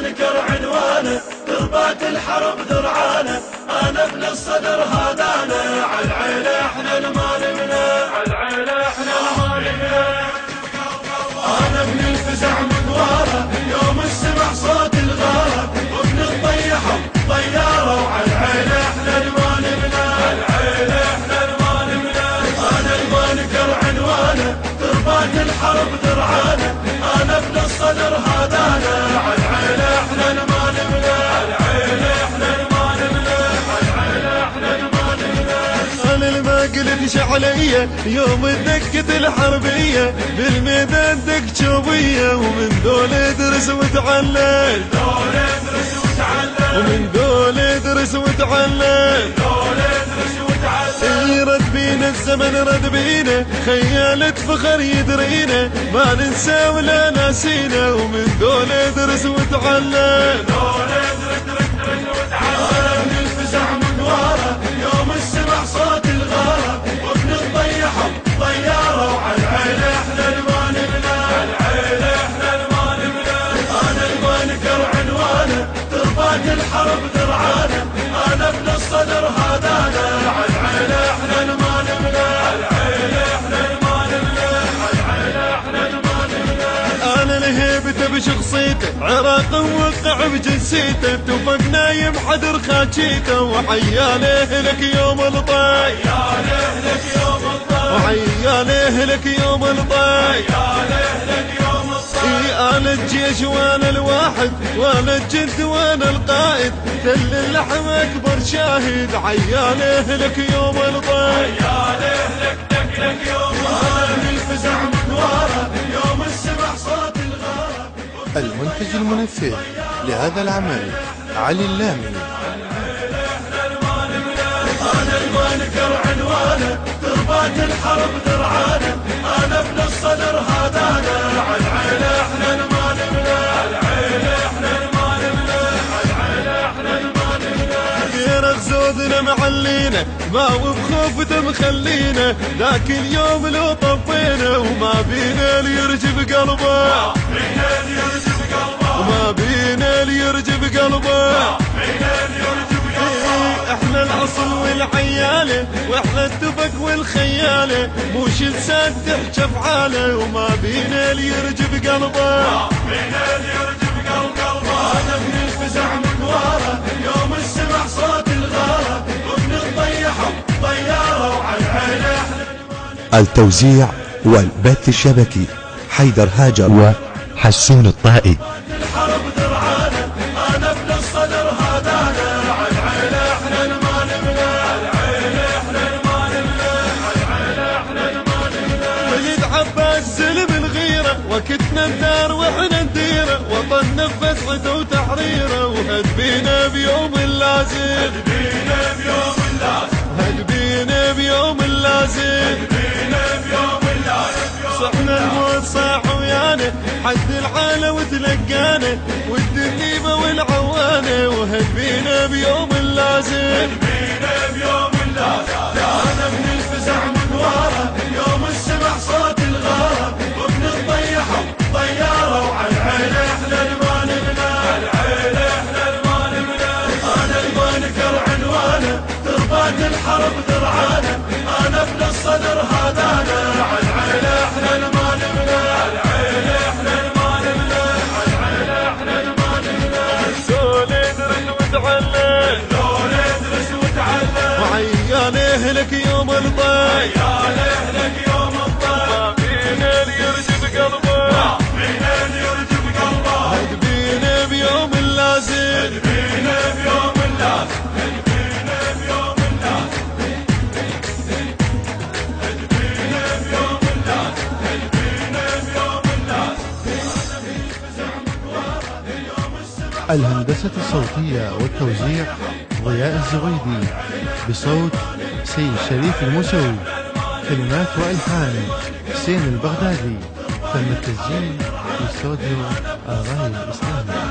المنكر عنوانه، ضربات الحرب ذرعانه، انا ابن الصدر هذانا، عالعيله احنا المالمنا، عالعيله احنا المالمنا. انا ابن الفزع مقواره، يوم السمع صوت الغاره، وابن الطيحه طياره، وعالعيله احنا المالمنا، عالعيله احنا المالمنا. انا المنكر عنوانه، ضربات الحرب ذرعانه، انا ابن الصدر هذانا، عالعيله احنا المالمنا، عالعيله احنا المالمنا، عالعيله احنا المالمنا. انا المقلب شعليه يوم الدقة الحربيه، بالميدان دق شوبيه، ومن دول درس وتعلم، ومن دول درس وتعلم. رد بينا الزمن رد بينا، خيالة فخر يدرينا، ما ننسى ولا ناسينا، ومن دول درس وتعلم. أنا من الفزع مقواره، يوم السمع صوت الغاره، وابن الطيحه طياره، وعالعيله احنا المالمنا، عالعيله احنا المالمنا. انا المنكر عنوانه، ضربات الحرب ذرعانه، انا ابن الصدر هذانا، عالعيله احنا المالمنا، عالعيله احنا المالمنا، عالعيله احنا المالمنا. انا لهيبته بشخصيته، عراق وقع بجنسيته، توفقنا يمحدر خاشيته، وحياله لك يوم الطي، حياله لك يوم الطي، وحياله لك يوم الطي، حياله لك يوم الطي. انا الجيش وانا الواحد، وانا الجند وانا القائد، تل اللحم اكبر شاهد، عياله لك يوم الطي، عياله لك يوم الطي. انا الفزع مقواره، يوم السمع صوت الغاره. المنتج المنفذ لهذا العمل علي اللامي. أنا المنكر عنوانه، ضربات الحرب ذرعانه، أنا ابن الصدر هذانا، عالعيله احنا المالمنا، عالعيله احنا المالمنا، عالعيله احنا المالمنا. غير غزودنا معلينا، ما وبخوفته مخلينا، ذاك اليوم لو طفينا، وما بينا اللي يرجف قلبه، وما بينا اللي يرجف قلبه. احنا الاصل والعياله، واحنا التفق والخياله، موش لسان تحكي افعاله، وما بينا اللي يرجف قلبه، بينا اللي يرجف قلبه. انا ابن الفزع مقواره، يوم السمع صوت الغاره، وابن الطيحه طياره، وعالعيله احنا. التوزيع والبث الشبكي حيدر هاجر وحسون الطائي. الحرب ذرعانه، انا ابن الصدر هذانا، عالعيله احنا المالمنا، عالعيله احنا المالمنا، عالعيله احنا المالمنا. ولد عباس زلم الغيره، وكتنا الدار واحنا نديره، وطننا بفسحته وتحريره، وهد بينا بيوم اللازم، هد بينا بيوم اللازم، هد بينا بيوم اللازم، هد بينا بيوم اللازم. صحنا الموت صاح ويانا، حد العالة وتلقانا، والدنيبة والعوانة، وهد بينا بيوم اللازم، هد بينا بيوم اللازم. انا ابن الفزع مقواره، يوم السمع صوت الغاره، وابن الطيحه طياره، وعالعيله احنا المالمنا، عالعيله احنا المالمنا. انا المنكر عنوانه، ضربات الحرب ذرعانه، انا ابن الصدر هذانا، عالعيله احنا المالمنا، عالعيله احنا المالمنا، عالعيله احنا المالمنا. دول يدرس وتعلم، دول يدرس وتعلم، وعياله لك يوم الطي، عياله لك يوم الطي، ما بينا اللي يرجف قلبه، ما بينا اللي يرجف قلبه. هد بينا بيوم اللازم، هد بينا بيوم اللازم، هد بينا بيوم اللازم، هد بينا بيوم اللازم، هد بينا بيوم اللازم. الهندسة الصوتية والتوزيع ضياء الزغيدي، بصوت سيد شريف الموسوي، كلمات وألحان حسين البغدادي، تم التسجيل في استوديو آغاي الإسلامي.